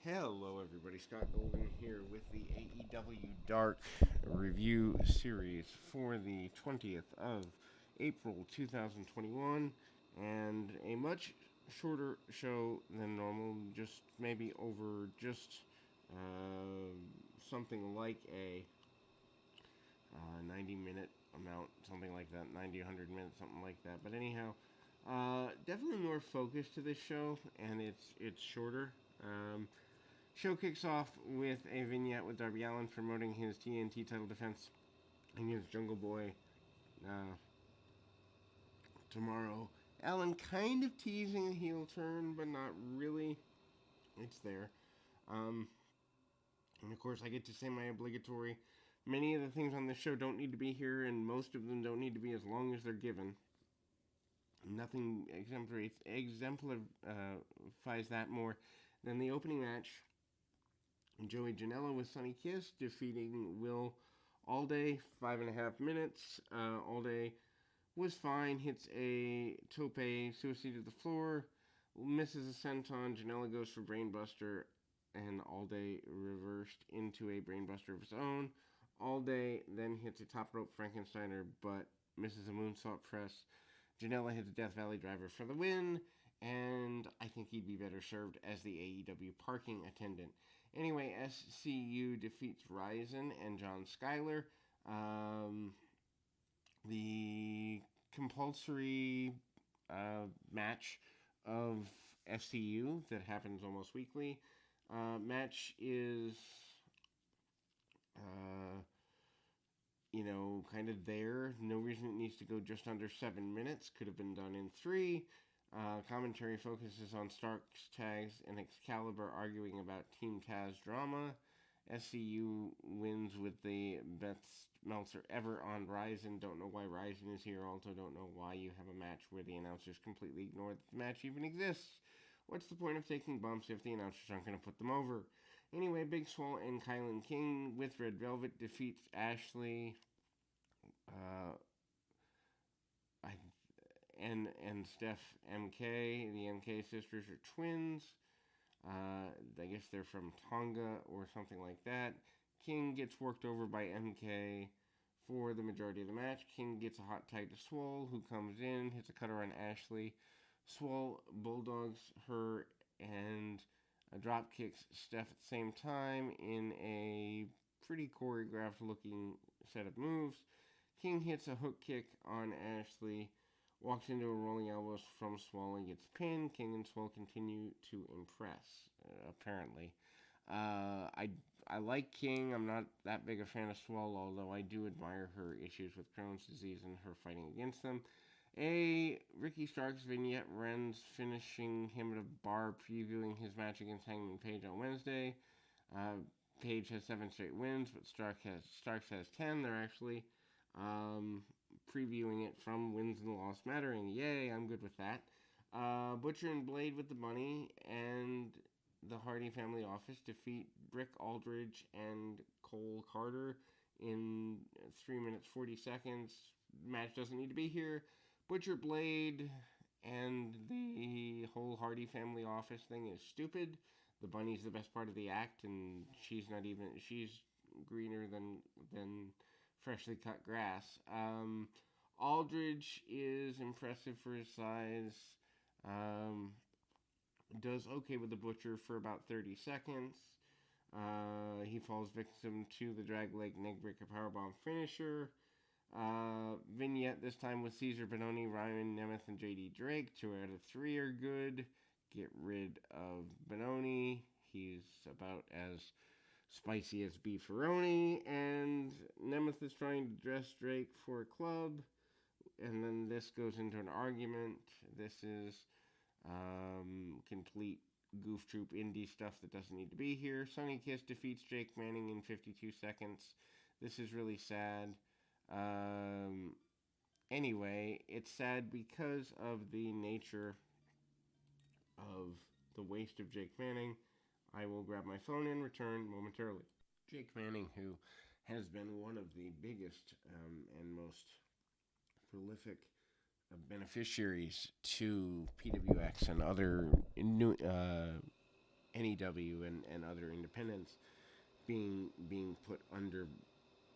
Hello, everybody. Scott Golden here with the AEW Dark review series for the 20th of April 2021, and a much shorter show than normal, just maybe over just something like a 90-minute amount, something like that, 90, 100 minutes, something like that. But anyhow, definitely more focus to this show, and it's shorter. Show kicks off with a vignette with Darby Allin promoting his TNT title defense against Jungle Boy uh, tomorrow. Allin kind of teasing a heel turn, but not really. It's there. Um, and of course, I get to say my obligatory. Many of the things on this show don't need to be here, and most of them don't need to be as long as they're given. Nothing exemplifies that more than the opening match. Joey Janela with Sonny Kiss defeating Will All-Day, 5.5 minutes. All-Day was fine, hits a tope suicide to the floor, misses a senton. Janela goes for Brainbuster, and All-Day reversed into a Brainbuster of his own. All-Day then hits a top rope Frankensteiner, but misses a moonsault press. Janela hits a Death Valley driver for the win, and I think he'd be better served as the AEW parking attendant. Anyway, SCU defeats Ryzen and John Skyler. The compulsory match of SCU that happens almost weekly. Match is, uh, kind of there. No reason it needs to go just under 7 minutes. Could have been done in 3. Commentary focuses on Starks, Tags, and Excalibur arguing about Team Taz drama. SCU wins with the best Meltzer ever on Ryzen. Don't know why Ryzen is here. Also, don't know why you have a match where the announcers completely ignore that the match even exists. What's the point of taking bumps if the announcers aren't going to put them over? Anyway, Big Swole and Kylan King with Red Velvet defeats Ashley. I and Steph MK. The MK sisters are twins. I guess they're from Tonga or something like that. King gets worked over by MK for the majority of the match. King gets a hot tag to Swole, who comes in, hits a cutter on Ashley. Swole bulldogs her and drop kicks Steph at the same time in a pretty choreographed looking set of moves. King hits a hook kick on Ashley, walks into a rolling elbows from Swole and gets pinned. King and Swole continue to impress, apparently. I like King. I'm not that big a fan of Swole, although I do admire her issues with Crohn's disease and her fighting against them. A Ricky Starks vignette runs, finishing him at a bar, previewing his match against Hangman Page on Wednesday. Page has 7 straight wins, but Starks has 10. They're actually previewing it from Wins and Loss Mattering. Yay, I'm good with that. Butcher and Blade with the money, and the Hardy family office defeat Brick Aldridge and Cole Carter in 3 minutes 40 seconds. Match doesn't need to be here. Butcher, Blade, and the whole Hardy family office thing is stupid. The bunny's the best part of the act, and she's greener than freshly cut grass. Aldridge is impressive for his size. Does okay with the Butcher for about 30 seconds. He falls victim to the drag leg neckbreaker powerbomb finisher. Vignette this time with Caesar Bononi, Ryan Nemeth, and JD Drake. 2 out of 3 are good. Get rid of Bononi. He's about as spicy as beefaroni. And Nemeth is trying to dress Drake for a club. And then this goes into an argument. This is complete goof troop indie stuff that doesn't need to be here. Sonny Kiss defeats Jake Manning in 52 seconds. This is really sad. Anyway, it's sad because of the nature of the waste of Jake Manning. I will grab my phone and return momentarily. Jake Manning, who has been one of the biggest and most prolific beneficiaries to PWX and other new NEW and other independents being put under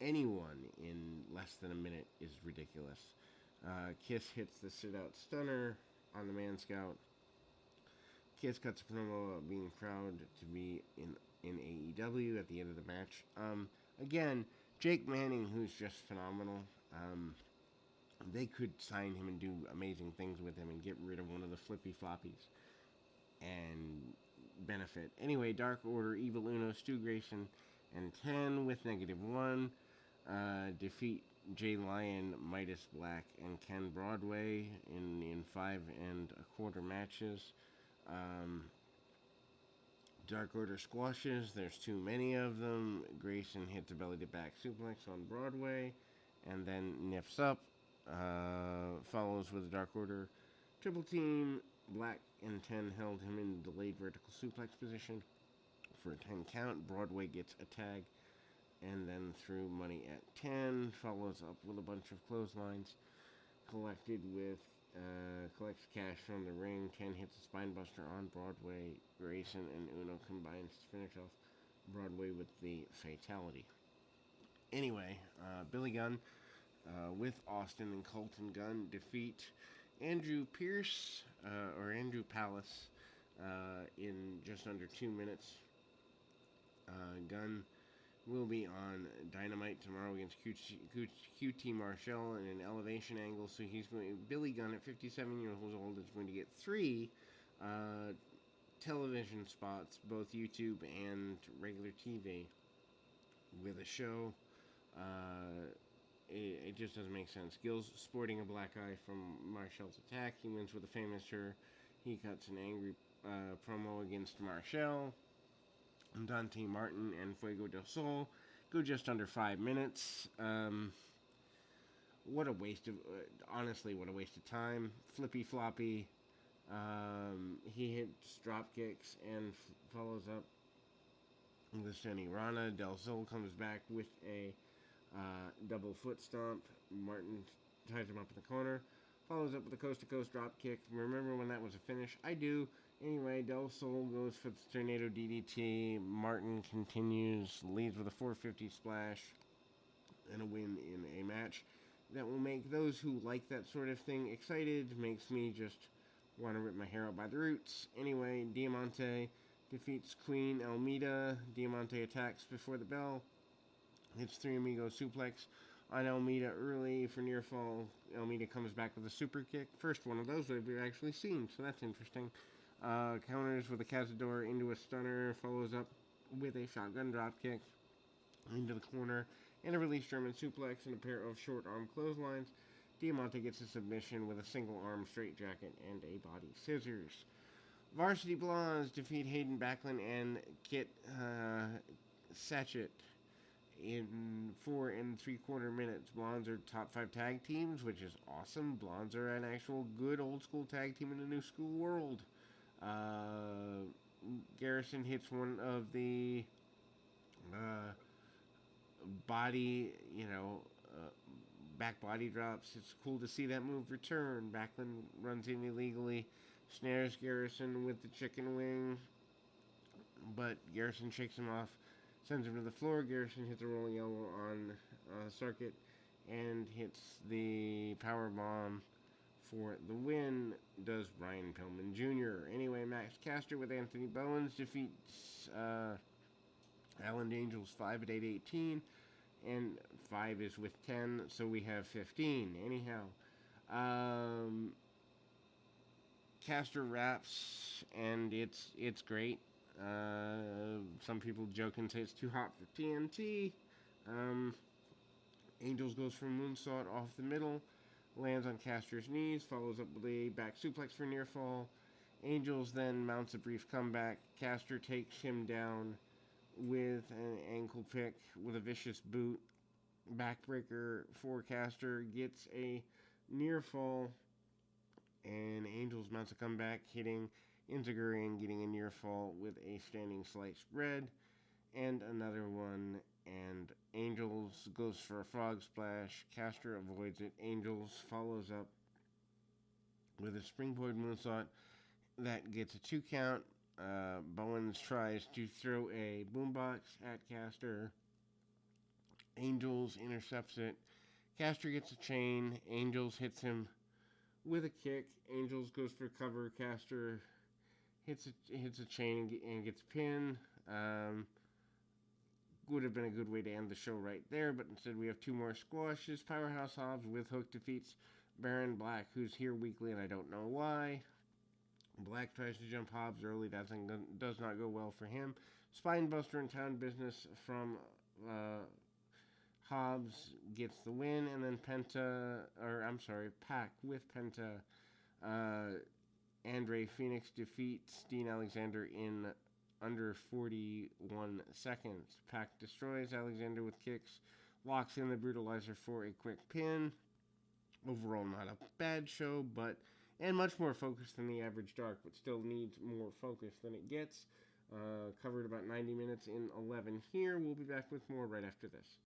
anyone in less than a minute is ridiculous. Kiss hits the sit out stunner on the Man Scout. Kiss cuts a promo about being proud to be in AEW at the end of the match. Again, Jake Manning, who's just phenomenal. They could sign him and do amazing things with him and get rid of one of the flippy floppies and benefit. Anyway, Dark Order, Evil Uno, Stu Grayson, and 10 with -1 defeat Jay Lyon, Midas Black, and Ken Broadway in 5 1/4 matches. Dark Order squashes. There's too many of them. Grayson hits a belly to back suplex on Broadway and then nips up. Follows with a Dark Order triple team. Black and 10 held him in delayed vertical suplex position for a 10 count. Broadway gets a tag and then threw money at 10. Follows up with a bunch of clotheslines. Collects cash from the ring. 10 hits a spinebuster on Broadway. Grayson and Uno combines to finish off Broadway with the fatality. Anyway, Billy Gunn with Austin and Colton Gunn defeat Andrew Pierce or Andrew Palace in just under 2 minutes. Gunn will be on Dynamite tomorrow against QT Marshall in an elevation angle. So Billy Gunn at 57 years old is going to get 3 television spots, both YouTube and regular TV, with a show. It just doesn't make sense. Gill's sporting a black eye from Marshall's attack. He wins with a finisher. He cuts an angry promo against Marshall. Dante Martin and Fuego del Sol go just under 5 minutes. What a waste of, honestly, what a waste of time. Flippy floppy. He hits drop kicks and follows up with a Senny Rana. Del Sol comes back with a double foot stomp. Martin ties him up in the corner. Follows up with a coast-to-coast drop kick. Remember when that was a finish? I do. Anyway, Del Sol goes for the Tornado DDT. Martin continues, leads with a 450 splash and a win in a match that will make those who like that sort of thing excited. Makes me just want to rip my hair out by the roots. Anyway, Diamante defeats Queen Almeida. Diamante attacks before the bell. Hits 3 Amigo suplex on Almeida early for near fall. Almeida comes back with a super kick. First one of those that we've actually seen, so that's interesting. Counters with a Cazador into a stunner. Follows up with a shotgun drop kick into the corner and a release German suplex and a pair of short arm clotheslines. Diamante gets a submission with a single arm straight jacket and a body scissors. Varsity Blondes defeat Hayden Backlund and Kit Satchett in 4 3/4 minutes. Blondes are top 5 tag teams, which is awesome. Blondes are an actual good old school tag team in the new school world. Garrison hits one of the body, back body drops. It's cool to see that move return. Backlund runs in illegally, snares Garrison with the chicken wing, but Garrison shakes him off, sends him to the floor. Garrison hits a rolling elbow on Circuit and hits the power bomb for the win. Does Brian Pillman Jr. Anyway, Max Caster with Anthony Bowens defeats Alan Angels 5 at 8:18, and 5 is with 10, so we have 15. Anyhow, Caster raps, and it's great. Some people joke and say it's too hot for TNT. Angels goes for a moonsault off the middle, lands on Caster's knees, follows up with a back suplex for near fall. Angels then mounts a brief comeback. Caster takes him down with an ankle pick with a vicious boot. Backbreaker for Caster, gets a near fall, and Angels mounts a comeback, hitting Inzaguri and getting a near fall with a standing sliced bread, and another one, and Angels goes for a frog splash. Caster avoids it. Angels follows up with a springboard moonsault that gets a 2 count. Bowens tries to throw a boombox at Caster. Angels intercepts it. Caster gets a chain. Angels hits him with a kick. Angels goes for cover. Caster hits a chain and gets pinned. Would have been a good way to end the show right there, but instead we have two more squashes. Powerhouse Hobbs with hook defeats Baron Black, who's here weekly, and I don't know why. Black tries to jump Hobbs early. Does not go well for him. Spinebuster and Town Business from Hobbs gets the win, and then Pac with Penta. Andre Phoenix defeats Dean Alexander in under 41 seconds. Pac destroys Alexander with kicks, locks in the Brutalizer for a quick pin. Overall, not a bad show, and much more focused than the average Dark, but still needs more focus than it gets. Covered about 90 minutes in 11 here. We'll be back with more right after this.